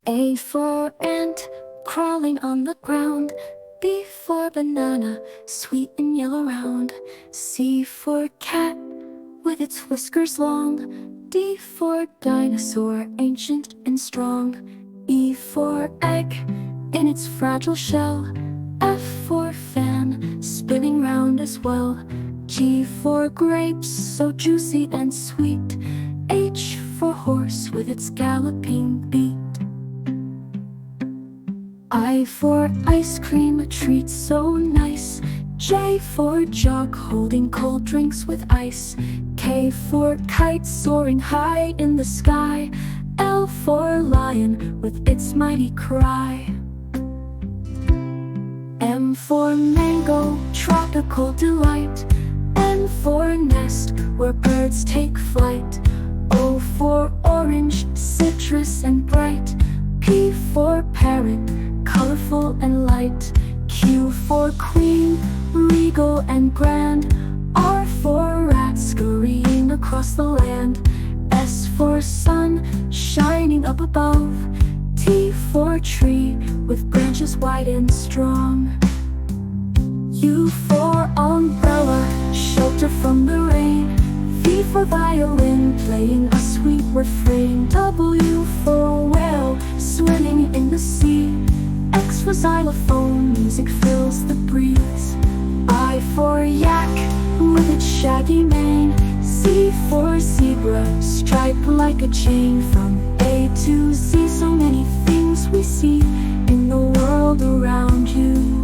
A for ant, crawling on the ground. B for banana, sweet and yellow round. C for cat, with its whiskers long. D for dinosaur, ancient and strong. E for egg, in its fragile shell. F for fan, spinning round as well. G for grapes, so juicy and sweet. H for horse, with its galloping beat. I for ice cream, a treat so nice. J for jug, holding cold drinks with ice. K for kite, soaring high in the sky. L for lion, with its mighty cry. M for mango, tropical delight. N for nest, where birds take flight. O for orange, citrus and bright. P for parrot, colorful and light. Q for queen, regal and grand. R for rat, scurrying across the land. S for sun, shining up above. T for tree, with branches wide and strong. U for umbrella, shelter from the rain. V for violin, playing a sweet refrain. W for whale, swimming in the sea. X for xylophone, music fills the breeze. I for yak, with its shaggy mane. Z for zebra, striped like a chain. From A to Z, so many things we see in the world around you.